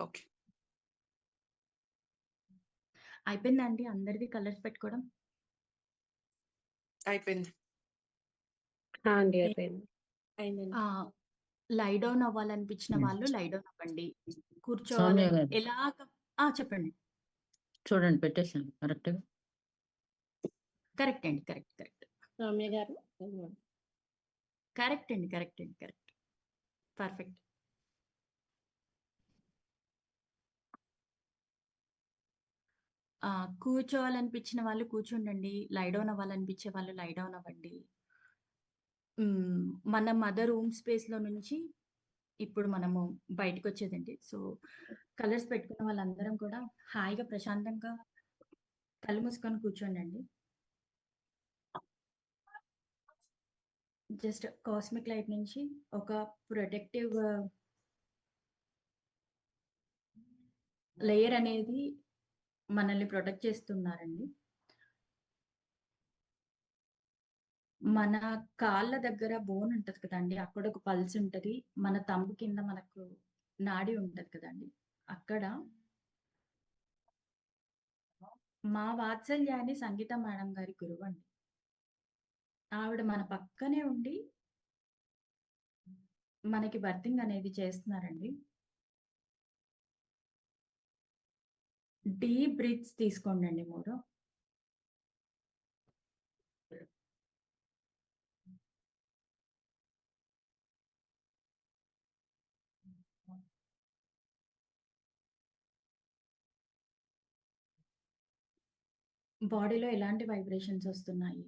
Okay. అయిపోయిందా అండి అందరిది కలర్స్ పెట్టుకోవడం? అయిపోయింది. అండి అయిపోయింది. అయిందండి. లై డౌన్ అవ్వాలనిపించిన వాళ్ళు లై డౌన్ అవ్వండి. సౌమ్య కూర్చోవాలి గారు ఎలాగ చెప్పండి. చూడండి పెట్టేసాను కరెక్ట్గా. కరెక్ట్ అండి. కరెక్ట్. సౌమ్య గారు కరెక్ట్ అండి. కరెక్ట్. పర్ఫెక్ట్. కూర్చోవాలనిపించిన వాళ్ళు కూర్చుండండి. లై డౌన్ అవ్వాలనిపించే వాళ్ళు లై డౌన్ అవ్వండి. మన మదర్ రూమ్ స్పేస్‌లో నుంచి ఇప్పుడు మనము బయటకొచ్చేదండి. సో, కలర్స్ పెట్టుకున్న వాళ్ళందరం కూడా హాయిగా ప్రశాంతంగా కళ్ళు మూసుకొని కూర్చోండండి. జస్ట్ కాస్మిక్ లైట్ నుంచి ఒక ప్రొటెక్టివ్ లేయర్ అనేది మనల్ని ప్రొటెక్ట్ చేస్తున్నారండి. మన కాళ్ళ దగ్గర బోన్ ఉంటది కదండీ! అక్కడ ఒక పల్స్ ఉంటది. మన తంబు కింద మనకు నాడి ఉంటది కదండీ! అక్కడ మా వాత్సల్యాన్ని సంగీత మేడం గారి గురువండి. ఆవిడ మన పక్కనే ఉండి మనకి బర్తింగ్ అనేది చేస్తున్నారండి. డీప్ బ్రీత్స్ తీసుకోండండి 3. బాడీలో ఎలాంటి వైబ్రేషన్స్ వస్తున్నాయి?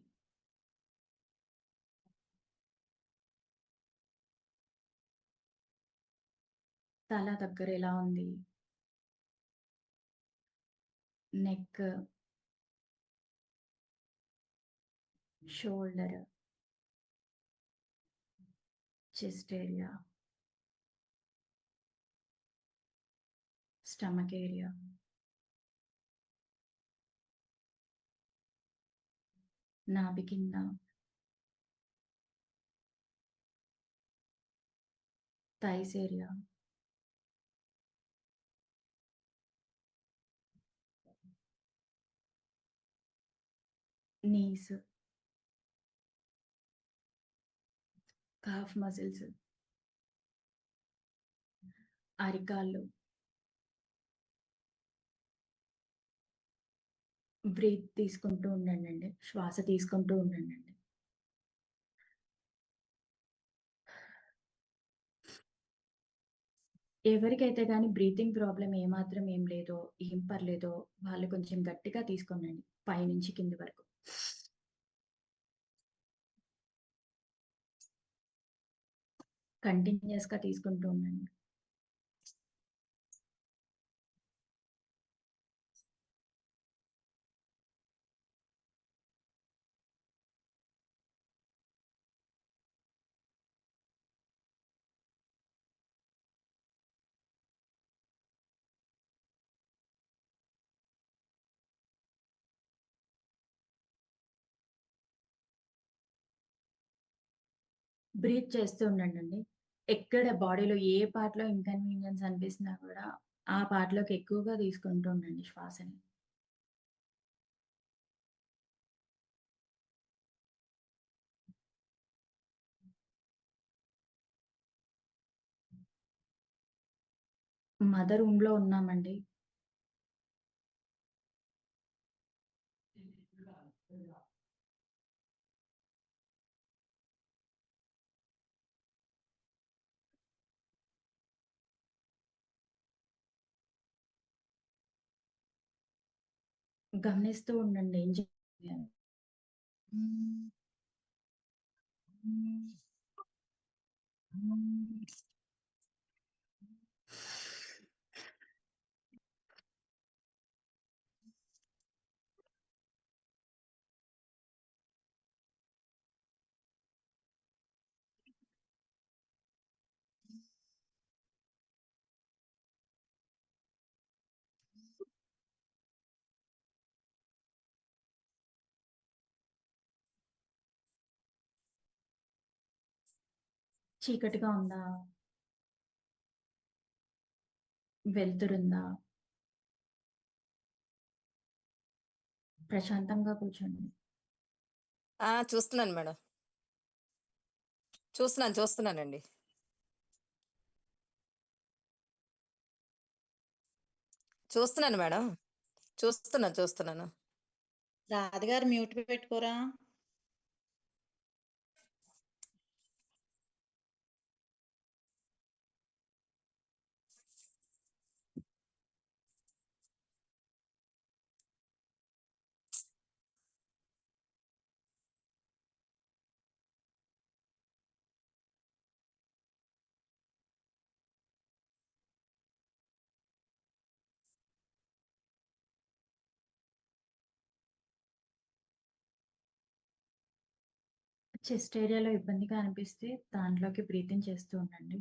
తల దగ్గర ఎలా ఉంది? Neck, shoulder, chest area, stomach area, నాభి కింద, thighs area, knees, calf muscles, అరికాళ్ళు. బ్రీత్ తీసుకుంటూ ఉండండండి. శ్వాస తీసుకుంటూ ఉండండండి. ఎవరికైతే గాని బ్రీతింగ్ ప్రాబ్లమ్ ఏమాత్రం ఏం లేదో, ఏం పర్లేదో వాళ్ళు కొంచెం గట్టిగా తీసుకోండండి. పైనుంచి కింది వరకు. కంటిన్యూయస్‌గా తీసుకుంటూ ఉండండి. బ్రీత్ చేస్తూ ఉండండండి. ఎక్కడ బాడీలో ఏ పార్ట్‌లో ఇన్‌కన్వీనియన్స్ అనిపిస్తున్నా కూడా ఆ పార్ట్‌లోకి ఎక్కువగా తీసుకుంటూ ఉండండి శ్వాసని. మదర్ రూమ్‌లో ఉన్నామండి. గమనిస్తూ ఉండండి ఏం జరుగుతుంది అని. చీకటిగా ఉందా? వెలుతురుందా? ప్రశాంతంగా కూర్చోండి. చూస్తున్నాను మేడం. చూస్తున్నానండి. చూస్తున్నాను మేడం. చూస్తున్నాను. రాధగారు మ్యూట్ పెట్టుకోరా. చెస్ట్ ఏరియాలో ఇబ్బందిగా అనిపిస్తే దాంట్లోకి బ్రీతింగ్ చేస్తూ ఉండండి.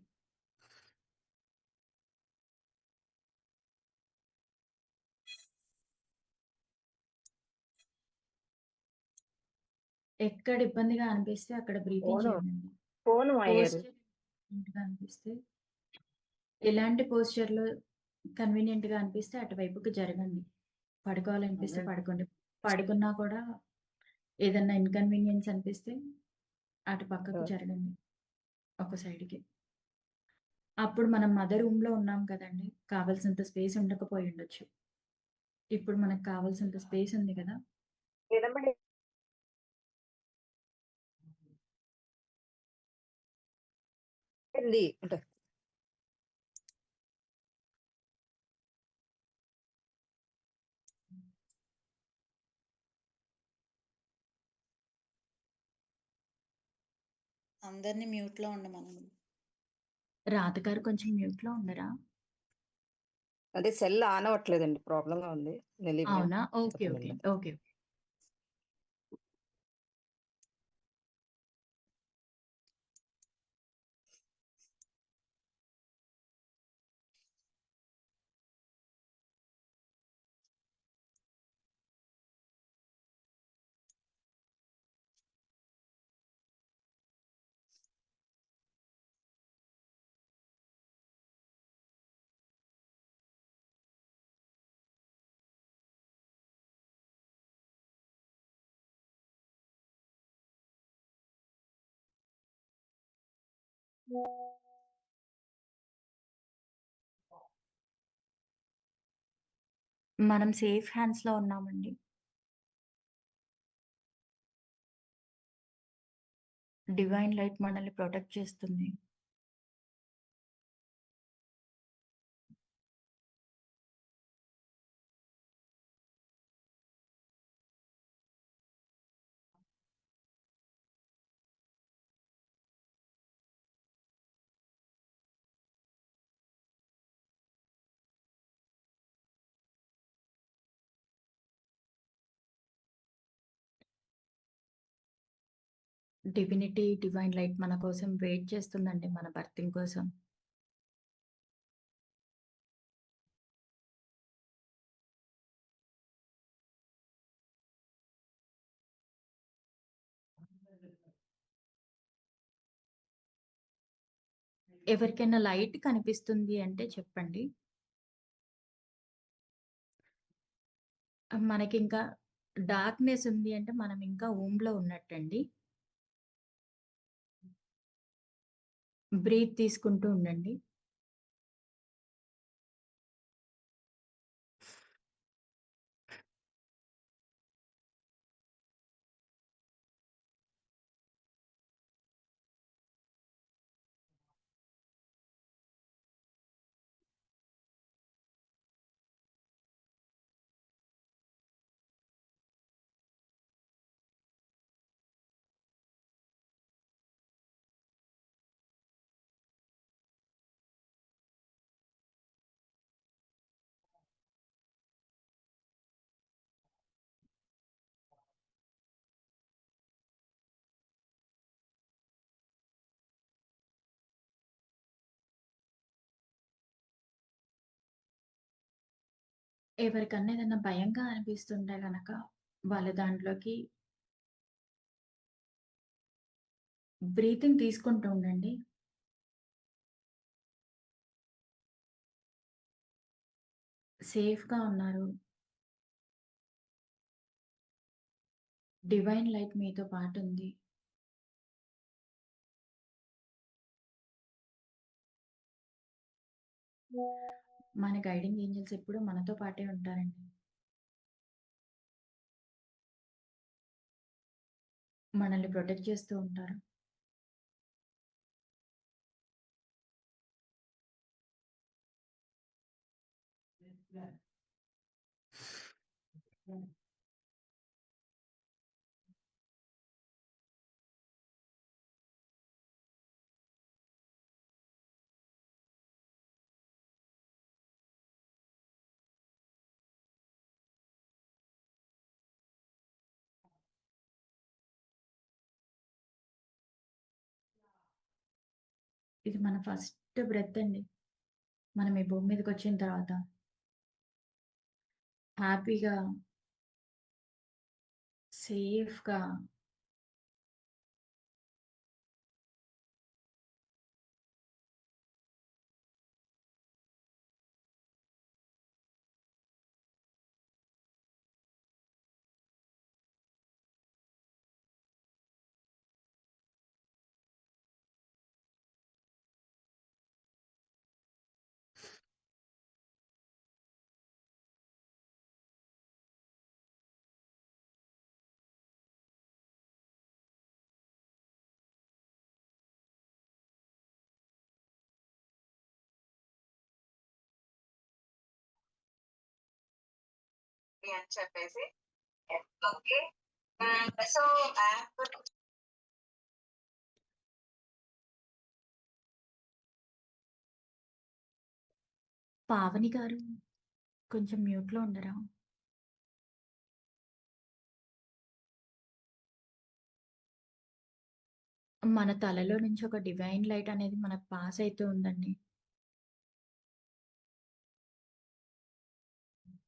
ఎక్కడ ఇబ్బందిగా అనిపిస్తే అక్కడ బ్రీతింగ్ చేయండి. ఫోన్ వాడారు. పోస్చర్ అనిపిస్తే ఎలాంటి పోస్చర్‌లో కన్వీనియంట్‌గా అనిపిస్తే అటువైపుకి జరగండి. పడుకోవాలనిపిస్తే పడుకోండి. పడుకున్నా కూడా ఏదన్నా ఇన్‌కన్వీనియన్స్ అనిపిస్తే అటు పక్కకు జరగండి. ఒక సైడ్‌కి. అప్పుడు మనం మదర్ రూమ్‌లో ఉన్నాం కదండీ! కావాల్సినంత స్పేస్ ఉండకపోయుండొచ్చు. ఇప్పుడు మనకు కావాల్సినంత స్పేస్ ఉంది కదా! వినబడి అంటే అందరిని మ్యూట్ లో ఉండమనండి. రాధగారు కొంచెం మ్యూట్‌లో ఉండరా? అదే సెల్ ఆన్ అవ్వట్లేదండి. ప్రాబ్లంగా ఉంది. అవునా? ఓకే. చెప్పండి ఓకే. మేడం. ఓకే. మనం సేఫ్ హ్యాండ్స్‌లో ఉన్నామండి. డివైన్ లైట్ మనల్ని ప్రొటెక్ట్ చేస్తుంది. డివినిటీ, డివైన్ లైట్ మన కోసం వెయిట్ చేస్తుందండి మన బర్తింగ్ కోసం. ఎవరికైనా లైట్ కనిపిస్తుంది అంటే చెప్పండి. మనకింకా డార్క్‌నెస్ ఉంది అంటే మనం ఇంకా ఊమ్‌లో ఉన్నట్టండి. బ్రీత్ తీసుకుంటూ ఉండండి. ఎవరికన్నా ఏదన్నా భయంగా అనిపిస్తుంటే గనక వాళ్ళ దాంట్లోకి బ్రీతింగ్ తీసుకుంటూ ఉండండి. సేఫ్‌గా ఉన్నారు. డివైన్ లైట్ మీతో పాటుంది. మన గైడింగ్ ఏంజెల్స్ ఎప్పుడూ మనతో పాటే ఉంటారండి. మనల్ని ప్రొటెక్ట్ చేస్తూ ఉంటారు. ఇది మన ఫస్ట్ బ్రెత్ అండి. మనం ఈ భూమి మీదకొచ్చిన తర్వాత హ్యాపీగా, సేఫ్‌గా అని చెప్పేసి ఓకే. సో యాప్ పావని గారు కొంచెం మ్యూట్‌లో ఉండరా? మన తలలో నుంచి ఒక డివైన్ లైట్ అనేది మనకు పాస్ అయితూ ఉందండి.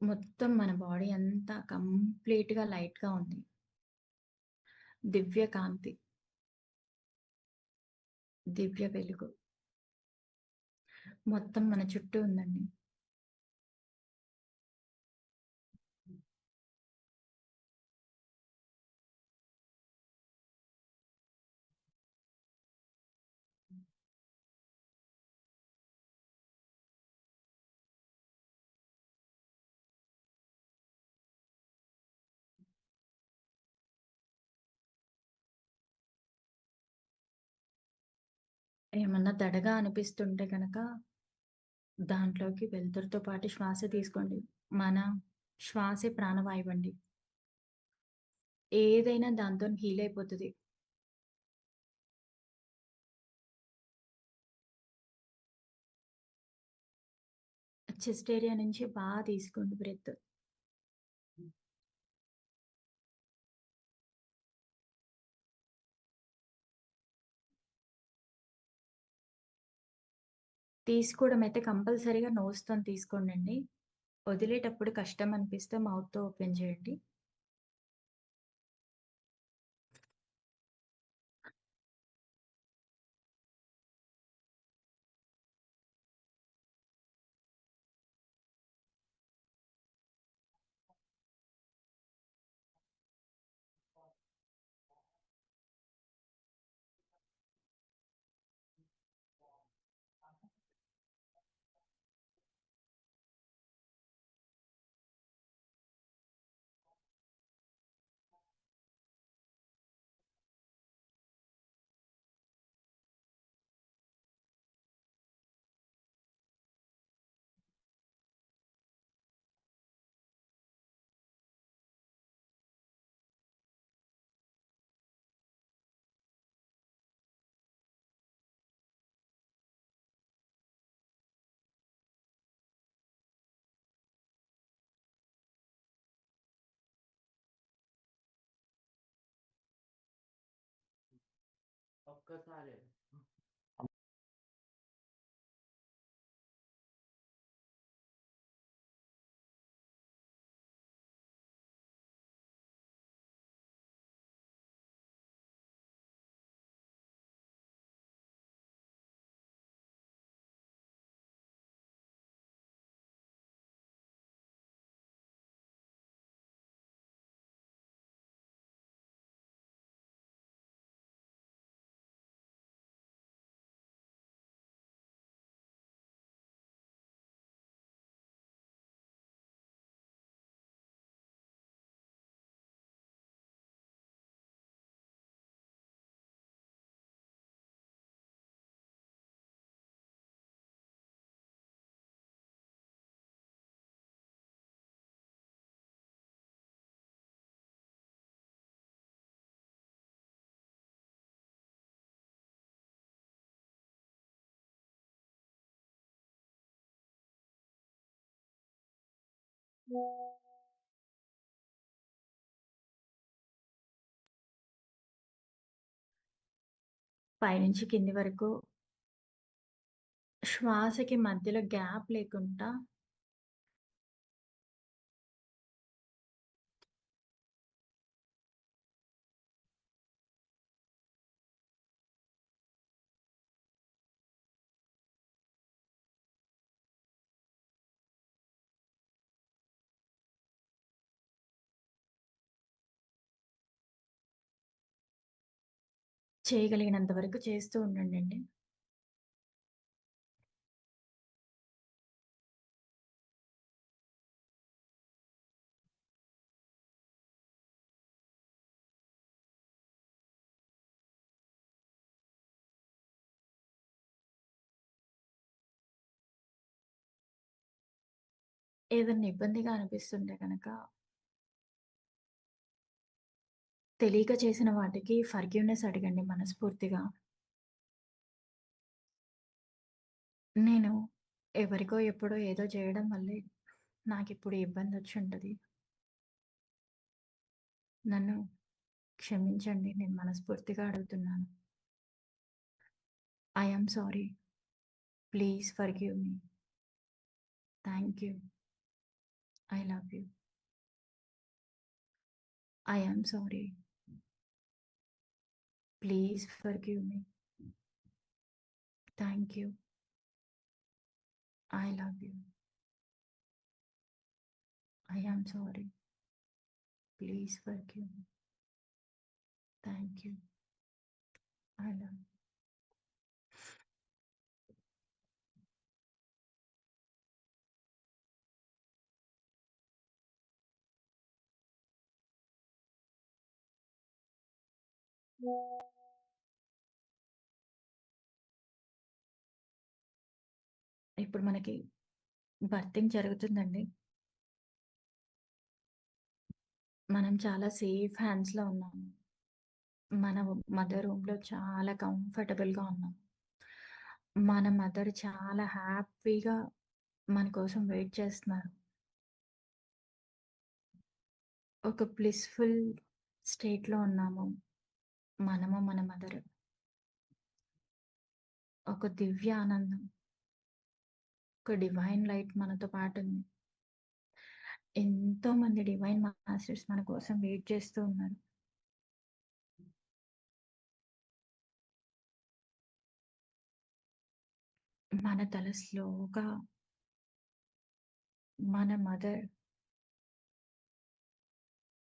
మొత్తం మన బాడీ అంతా కంప్లీట్‌గా లైట్‌గా ఉంది. దివ్య కాంతి, దివ్య వెలుగు మొత్తం మన చుట్టూ ఉందండి. ఏమన్నా దడగా అనిపిస్తుంటే గనక దాంట్లోకి వెలుతురుతో పాటు శ్వాస తీసుకోండి. మన శ్వాసే ప్రాణవాయువండి. ఏదైనా దాంతోని హీల్ అయిపోతది. చెస్ట్ ఏరియా నుంచి తీసుకోండి బ్రెత్. తీసుకోవడం అయితే కంపల్సరీగా నోస్‌తోని తీసుకోండండి. వదిలేటప్పుడు కష్టం అనిపిస్తే మౌత్‌తో ఓపెన్ చేయండి. ఒక్కసారి పైనుంచి కింది వరకు శ్వాసకి మధ్యలో గ్యాప్ లేకుండా చేయగలిగినంత వరకు చేస్తూ ఉండండండి. ఏదన్నా ఇబ్బందిగా అనిపిస్తుంటే గనక తెలియక చేసిన వాటికి ఫర్‌గివ్‌నెస్ అడగండి మనస్ఫూర్తిగా. నేను ఎవరికో ఎప్పుడో ఏదో చేయడం వల్లే నాకిప్పుడు ఈ ఇబ్బందొచ్చుంటది. నన్ను క్షమించండి. నేను మనస్ఫూర్తిగా అడుగుతున్నాను. I am sorry. Please forgive me. Thank you. I love you. I am sorry. Please forgive me. Thank you. I love you. I am sorry. Please forgive me. Thank you. I love you. ఇప్పుడు మనకి berthing జరుగుతుందండి. మనం చాలా safe హ్యాండ్స్‌లో ఉన్నాము. మన mother రూమ్‌లో చాలా కంఫర్టబుల్‌గా ఉన్నాం. మన మదర్ చాలా హ్యాపీగా మన కోసం వెయిట్ చేస్తున్నారు. ఒక బ్లిస్‌ఫుల్ స్టేట్‌లో ఉన్నాము. మనము, మన మదర్. ఒక దివ్య ఆనందం, ఒక డివైన్ లైట్ మనతో పాటుంది. ఎంతోమంది డివైన్ మాస్టర్స్ మన కోసం వెయిట్ చేస్తూ ఉన్నారు. మన తల స్లోగా మన మదర్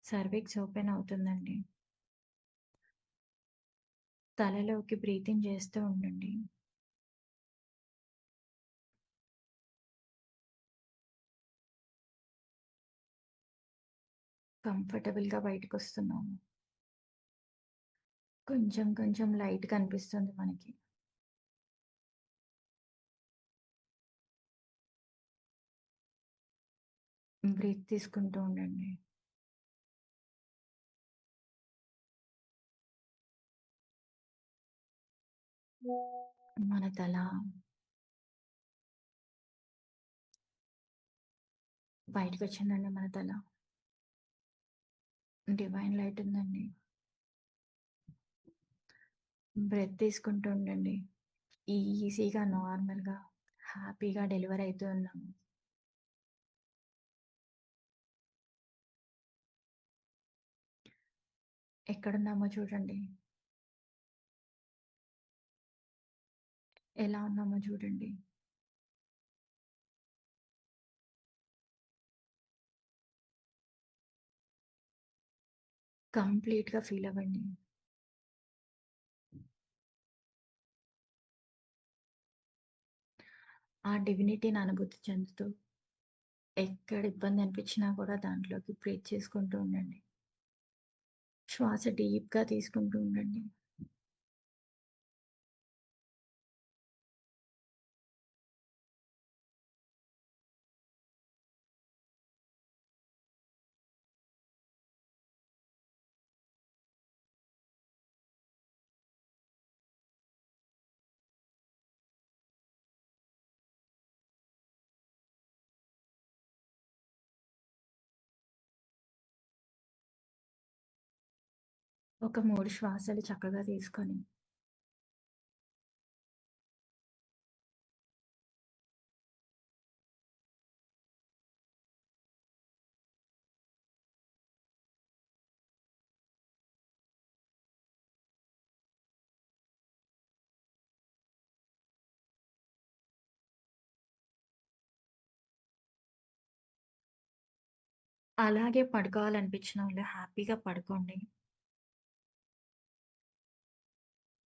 సర్విక్స్ ఓపెన్ అవుతుందండి. తలలోకి బ్రీతింగ్ చేస్తూ ఉండండి. కంఫర్టబుల్‌గా బయటకొస్తున్నాము. కొంచెం కొంచెం లైట్ కనిపిస్తుంది మనకి. బ్రీత్ తీసుకుంటూ ఉండండి. మన తల బయటకొచ్చిందండి మన తల. డివైన్ లైట్ ఉందండి. బ్రెత్ తీసుకుంటూ ఉండండి. ఈజీగా, నార్మల్‌గా, హ్యాపీగా డెలివర్ అయితూ ఉన్నాము. ఎక్కడున్నామో చూడండి. ఎలా ఉన్నామో చూడండి. కంప్లీట్‌గా ఫీల్ అవ్వండి. ఆ డివినిటీని అనుభూతి చెందుతూ, ఎక్కడ ఇబ్బంది అనిపించినా కూడా దాంట్లోకి బ్రీత్ చేసుకుంటూ ఉండండి. శ్వాస డీప్‌గా తీసుకుంటూ ఉండండి. ఒక 3 శ్వాసలు చక్కగా తీసుకొని అలాగే పడుకోవాలనిపించిన వాళ్ళు హ్యాపీగా పడుకోండి.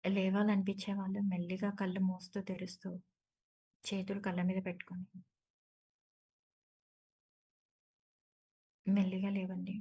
లేవాలనిపించే వాళ్ళు మెల్లిగా కళ్ళు మూస్తూ, తెరుస్తూ చేతులు కళ్ళ మీద పెట్టుకొని మెల్లిగా లేవండి.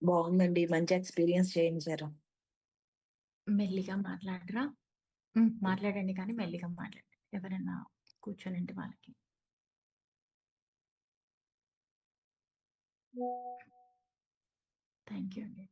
బాగుందండి. మంచి ఎక్స్‌పీరియన్స్ చేయించారు. మెల్లిగా మాట్లాడరా? మాట్లాడండి కానీ మెల్లిగా మాట్లాడండి. ఎవరైనా కూర్చొనుంటే వాళ్ళకి. థాంక్ యూ అండి.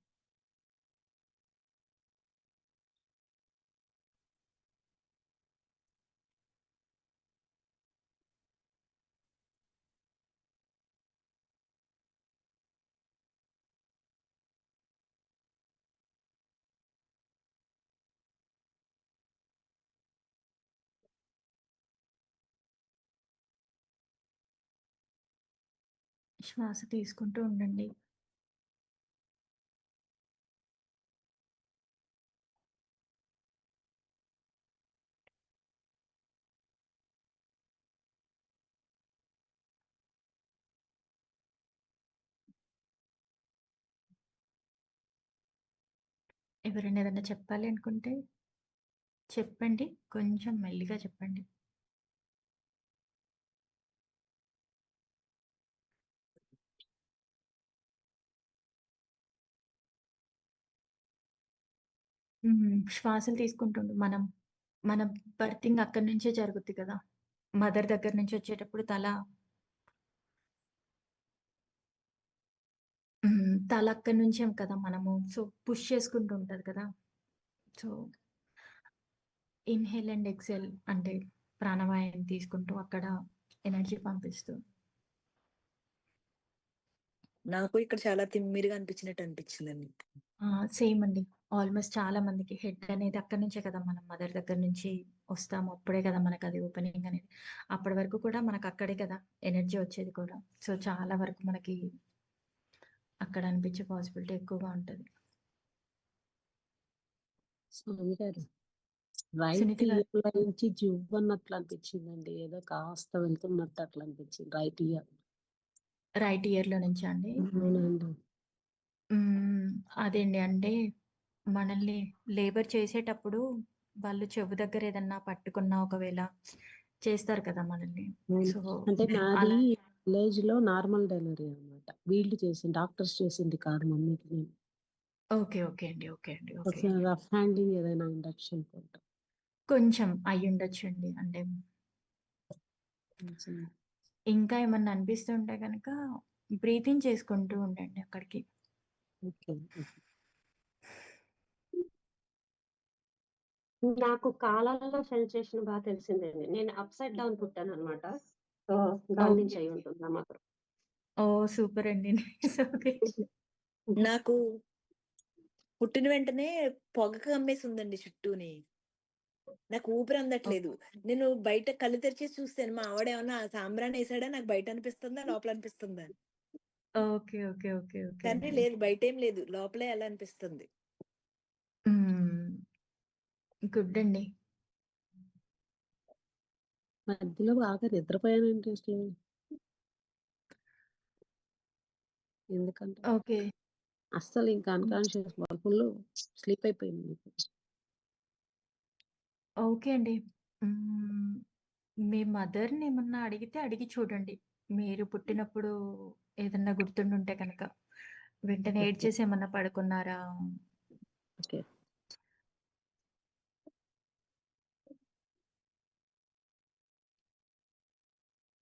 శ్వాస తీసుకుంటూ ఉండండి. ఎవరైనా ఏదైనా చెప్పాలి అనుకుంటే చెప్పండి. కొంచెం మెల్లిగా చెప్పండి. శ్వాసలు తీసుకుంటుండు. మన బర్తింగ్ అక్కడి నుంచే జరుగుద్ది కదా! మదర్ దగ్గర నుంచి వచ్చేటప్పుడు తల అక్కడి నుంచే కదా మనము పుష్ చేసుకుంటూ ఉంటది కదా! సో, ఇన్‌హేల్ అండ్ ఎక్స్‌హేల్ అంటే ప్రాణవాయువుని తీసుకుంటూ అక్కడ ఎనర్జీ పంపిస్తూ. నాకు ఇక్కడ చాలా తిమ్మిరిగా అనిపించినట్టు అనిపించిందండి. సేమ్ అండి. ఆల్‌మోస్ట్ చాలా మందికి హెడ్ అనేది అక్కడి నుంచే కదా మనం మదర్ దగ్గర నుంచి వస్తాము. అప్పుడే కదా మనకది ఓపెనింగ్ అనేది. అప్పటి వరకు కూడా మనకక్కడే కదా ఎనర్జీ వచ్చేది కూడా. సో, చాలా వరకు మనకి అక్కడ అనిపించే పాసిబిలిటీ ఎక్కువగా ఉంటది. స్వామి గారు రైట్ సునీత గారు ఇయర్‌లో నుంచి జువ్వన్నట్లు అనిపించిందండి. ఏదో కాస్త వెళ్తున్నట్టు అట్లా అనిపించింది. Right year. రైట్ ఇయర్‌లో నుంచా అండి? అవునండి. హ్మ్. అదేండి. అంటే మనల్ని లేబర్ చేసేటప్పుడు వాళ్ళు చెవు దగ్గర ఏదన్నా పట్టుకున్నా ఒకవేళ చేస్తారు కదా మనల్ని. అవును. సో, అంటే నాది అలా విలేజ్‌లో నార్మల్ డెలివరీ అన్నమాట. వీళ్ళు చేసింది డాక్టర్స్ చేసింది కాదు మమ్మీకి నేను. ఓకే. ఓకే అండి. ఓకే అండి. ఓకే. కొంచెం రఫ్ హ్యాండింగ్ ఏదైనా ఇండక్షన్ కొంటాం. కొంచెం అయ్యుండొచ్చండి. అంటే కొంచెం ఇంకా ఏమన్నా అనిపిస్తుంటే గనక బ్రీతింగ్ చేసుకుంటూ ఉండండి అక్కడికి. ఓకే. నాకు కాలాల్లో సెన్సేషన్ బాగా తెలిసిందండి. నేను అప్‌సైడ్ డౌన్ పుట్టాననమాట. సో, దాని నుంచి ఓకే. అయ్యుంటుంది ఆ మాత్రం. ఓహ్! సూపర్ అండి. నైస్. ఓకే. నాకు పుట్టిన వెంటనే పొగ కమ్మేసిందండి చుట్టూని. నాకు ఊపిరి అందట్లేదు. నేను బయట కళ్ళు తెరిచేసి చూసాను. మా ఆవిడేమన్నా సాంబ్రాణి ఏసాడా నాకు బయట అనిపిస్తుందా? లోపల అనిపిస్తుందా? ఓకే. ఓకే. ఓకే. ఓకే కానీ అండి. లేదు బయటేం లేదు. లోపలే అలా అనిపిస్తుంది. హ్మ్. గుడ్ అండి. మధ్యలో బాగా నిద్రపోయానండి అసలు. ఎందుకంటే ఓకే. అస్సలు ఇంకా అన్‌కాన్షియస్ ఫుల్లు స్లీప్ అయిపోయింది. ఓకే అండి. హ్మ్. మీ మదర్‌ని ఏమన్నా అడిగితే అడిగి చూడండి. మీరు పుట్టినప్పుడు ఏదన్నా గుర్తుండుంటే కనుక. వెంటనే ఓకే. ఏడ్చేసి ఏమన్నా పడుకున్నారా? ఓకే.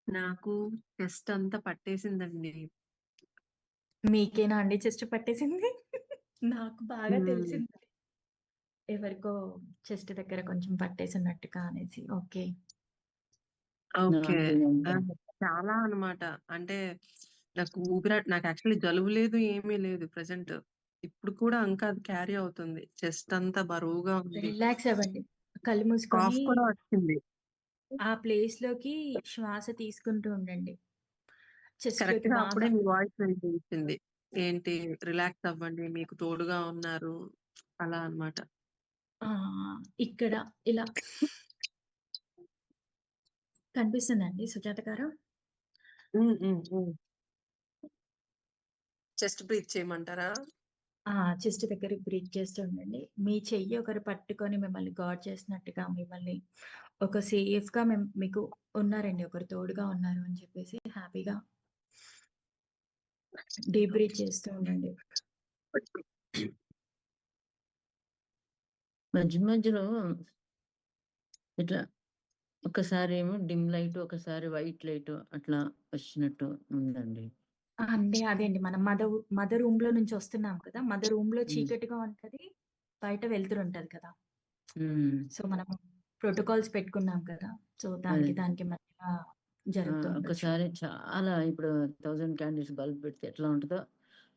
నాకు చెస్ట్ అంతా పట్టేసిందండి. మీకేనా అండి చెస్ట్ పట్టేసింది? నాకు బాగా హ్మ్. తెలిసింది. ఎవరికో చెస్ట్ దగ్గర కొంచెం పట్టేసినట్టుగా అనేసి. ఓకే. ఓకే. నాకేనండి. చాలా అన్నమాట. అంటే నాకు యాక్చువల్లీ జలుబు లేదు, ఏమీ లేదు ప్రెజెంట్. ఇప్పుడు కూడా ఇంకా అది క్యారీ అవుతుంది. చెస్ట్ అంతా బరువుగా ఉంది. రిలాక్స్ అవ్వండి. కళ్ళు మూసుకొని కాఫ్ కూడా వచ్చింది. ఆ ప్లేస్‌లోకి శ్వాస తీసుకుంటూ ఉండండి. చెస్ట్‌లోకి కరెక్ట్‌గా బాగా. అప్పుడే మీ వాయిస్ వినిపించింది. ఏంటి రిలాక్స్ అవ్వండి. మీకు తోడుగా ఉన్నారు. అలా అన్నమాట. ఆ! ఇక్కడ ఇలా కనిపిస్తుందండి సుజాత గారు? హ్మ్. హ్మ్. హ్మ్. చెస్ట్ బ్రీత్ చేయమంటారా? ఆ! చెస్ట్ దగ్గర బ్రీత్ చేస్తూ ఉండండి. మీ చెయ్యి ఒకరు పట్టుకొని మిమ్మల్ని గార్డ్ చేసినట్టుగా, మిమ్మల్ని ఒక సేఫ్‌గా మీకు ఉన్నారండి. ఒకరు తోడుగా ఉన్నారు అని చెప్పేసి హ్యాపీగా డీప్ బ్రీత్ చేస్తూ ఉండండి. మధ్య మధ్యలో ఇట్లా ఒకసారేమో డిమ్ లైట్, ఒకసారి వైట్ లైట్ అట్లా వచ్చినట్టు ఉందండి. అదే అండి. మనం మదర్ రూమ్‌లో నుంచి వస్తున్నాం కదా! మదర్ రూమ్‌లో హ్మ్. చీకటిగా ఉంటది. బయట వెలుతురుంటది కదా! హ్మ్. సో, మనము ప్రోటోకాల్స్ పెట్టుకున్నాం కదా! సో, అదే. దానికి మధ్యన జరుగుతూ ఉండొచ్చు. ఒకసారి చాలా ఇప్పుడు 1000 క్యాండిల్స్ బల్బ్ పెడితే ఎట్లా ఉంటదో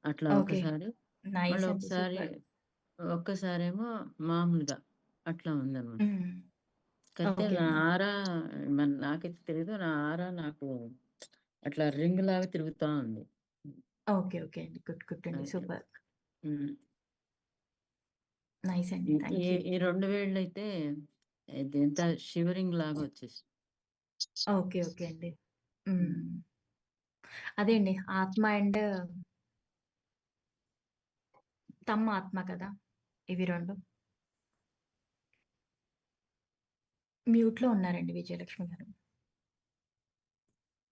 అట్లా ఓకే. ఒకసారి, నైస్ మళ్ళీ అండి. సూపర్. ఒక్కసారేమో మామూలుగా అట్లా ఉందన్నమాట. హ్మ్. కాకపోతే ఓకే నా అండి. ఆరా మరి నాకైతే తెలీదు. నా ఆరా నాకు అట్లా రింగ్ లాగా తిరుగుతా ఉంది. ఓకే. ఓకే అండి. గుడ్ అండి. అది. సూపర్. హ్మ్. నైస్ అండి. ఈ థాంక్ ఈ యూ. ఈ 2 వేళ్ళైతే ఇదంతా షివరింగ్ లాగా వచ్చేసింది. ఓకే. ఓకే అండి. హ్మ్. హ్మ్. అదే అండి. ఆత్మ అండ్ తమ్ ఆత్మ కదా! ఇవి 2. మ్యూట్‌లో ఉన్నారండి విజయలక్ష్మి గారు.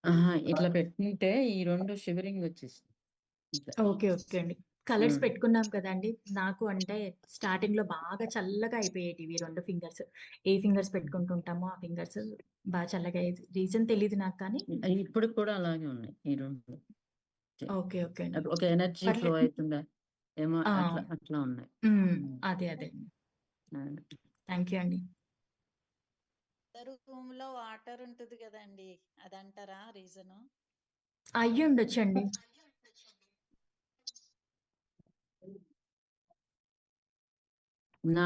ఆహా! ఇట్లా పెట్టుకుంటే ఈ 2 షివరింగ్ వచ్చేసింది. ఇట్లా. ఓకే. ఓకే అండి. కలర్స్ హ్మ్. పెట్టుకున్నాం కదండీ! నాకు అంటే స్టార్టింగ్‌లో బాగా చల్లగా అయిపోయేటివి 2 ఫింగర్స్. ఏ ఫింగర్స్ పెట్టుకుంటూ ఉంటామో ఆ ఫింగర్స్ బాగా చల్లగా అయ్యేది. రీజన్ తెలీదు నాకు కానీ. ఇప్పటికి కూడా అలాగే ఉన్నాయి ఈ 2. ఓకే. ఓకే అండి. ఒక ఎనర్జీ ఫ్లో పర్లేదు. అయితుందా ఏమో ఆ! అట్లా ఉన్నాయి. హ్మ్. హ్మ్. అదే అండి. అది. థాంక్ యూ అండి. రూమ్‌లో వాటర్ ఉంటది గదండీ! అదంటారా రీజను? అయ్యుండొచ్చండి.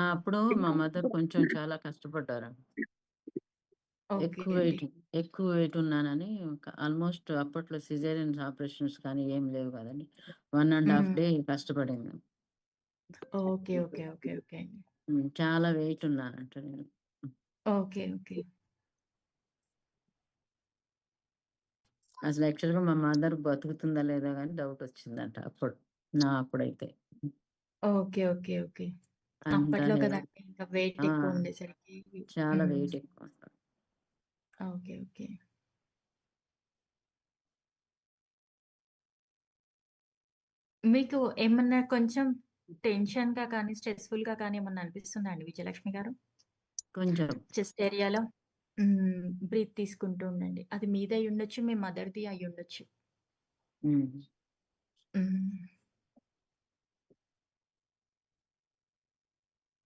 అప్పుడు మా మదర్ కొంచెం చాలా కష్టపడ్డారు. ఓకే అండి. ఎక్కువ వెయిట్ ఉన్నానని ఆల్మోస్ట్ అప్పట్లో సిజేరియన్ ఆపరేషన్స్ కానీ ఏం లేవు కదండీ. 1 ½ హ్మ్. డే కష్టపడింది. ఓకే. ఓకే. ఓకే. ఓకే అండి. చాలా వెయిట్ ఉన్నానంట నేను. ఓకే. ఓకే. అసలు యాక్చువల్‌గా మా మదర్ బతుకుతుందా లేదా గాని డౌట్ వచ్చిందంట అప్పుడైతే. ఓకే. ఓకే. ఓకే. అంత అప్పట్లో హెవీ. కదండీ! ఇంకా వెయిట్ ఆ! ఎక్కువ ఉండేసరికి. చాలా హ్మ్. వెయిట్ ఎక్కువ. ఓకే. ఓకే. మీకు ఏమన్నా కొంచెం టెన్షన్‌గా కానీ, స్ట్రెస్‌ఫుల్‌గా కానీ ఏమన్నా అనిపిస్తుందా అండి విజయలక్ష్మి గారు? కొంచెం. చెస్ట్ ఏరియాలో? బ్రీత్ తీసుకుంటూ ఉండండి. అది మీది అయ్యుండొచ్చు, మీ మదర్‌ది అయ్యుండొచ్చు. హ్మ్. హ్మ్.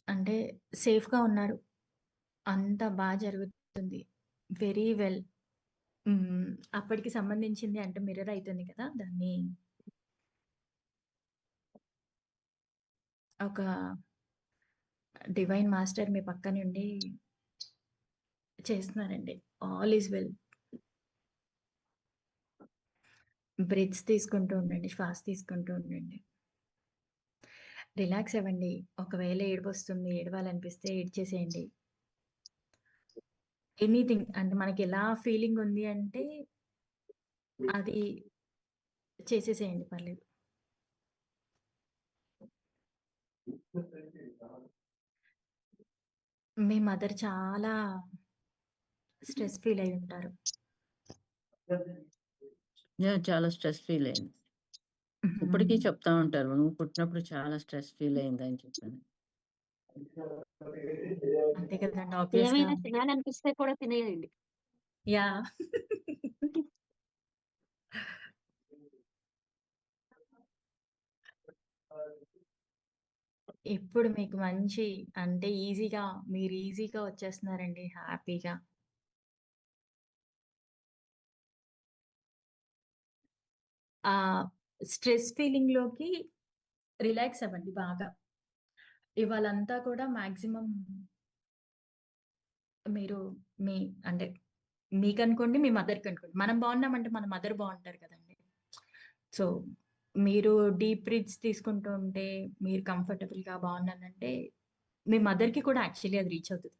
అంటే సేఫ్‌గా ఉన్నారు. అంతా జరుగుతుంది. Very well. హ్మ్. అప్పటికి సంబంధించింది అంటే మిర్రర్ అయితుంది కదా! దాన్ని ఒక డివైన్ మాస్టర్ మీ పక్కనుండి చేస్తున్నారండి. All is well. బ్రీత్స్ తీసుకుంటూ ఉండండి. శ్వాస తీసుకుంటూ ఉండండి. రిలాక్స్ అవ్వండి. ఒకవేళ ఏడుపొస్తుంది, ఏడవాలనిపిస్తే ఏడ్చేసేయండి. ఎనీథింగ్ అంటే మనకెలా ఫీలింగ్ ఉంది అంటే అది చేసేసేయండి పర్లేదు. మీ మదర్ చాలా స్ట్రెస్ ఫీల్ అయి ఉంటారు. చాలా స్ట్రెస్ ఫీల్ అయింది. ఇప్పటికీ చెప్తా ఉంటారు, నువ్వు పుట్టినప్పుడు చాలా స్ట్రెస్ ఫీల్ అయిందని చెప్పాను. అంతే కదండి. ఆబ్వియస్‌గా ఏమైనా తినాలనిపిస్తే కూడా తినేయండి. యాహ్! ఇప్పుడు మీకు మంచి అంటే మీరు ఈజీగా వచ్చేస్తున్నారండి హ్యాపీగా. ఆ స్ట్రెస్ ఫీలింగ్‌లోకి రిలాక్స్ అవ్వండి బాగా. ఇవాళంతా కూడా మాక్సిమం మీరు మీ అంటే మీకనుకోండి, మీ మదర్‌కనుకోండి. మనం బాగున్నామంటే మన మదర్ బావుంటారు కదండీ! సో, మీరు డీప్ బ్రీత్స్ తీసుకుంటూ ఉంటే, మీరు కంఫర్టబుల్‌గా బాగున్నానంటే, మీ మదర్‌కి కూడా యాక్చువల్లీ అది రీచ్ అవుతది.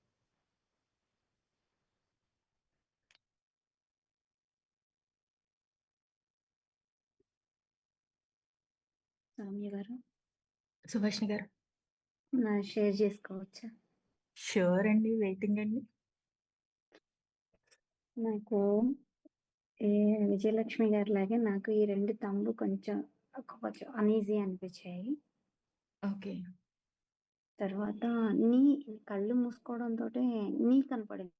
సౌమ్య గారు, సుభాషిణి గారు. షేర్ చేసుకోవచ్చా? ష్యూర్ అండి. వెయిటింగ్ అండి. నాకు విజయలక్ష్మి గారిలాగే నాకు ఈ 2 తంబు కొంచెం అనీజీ అనిపించాయి. ఓకే. తర్వాత నీ కళ్ళు మూసుకోవడంతోటే నీ కనపడింది.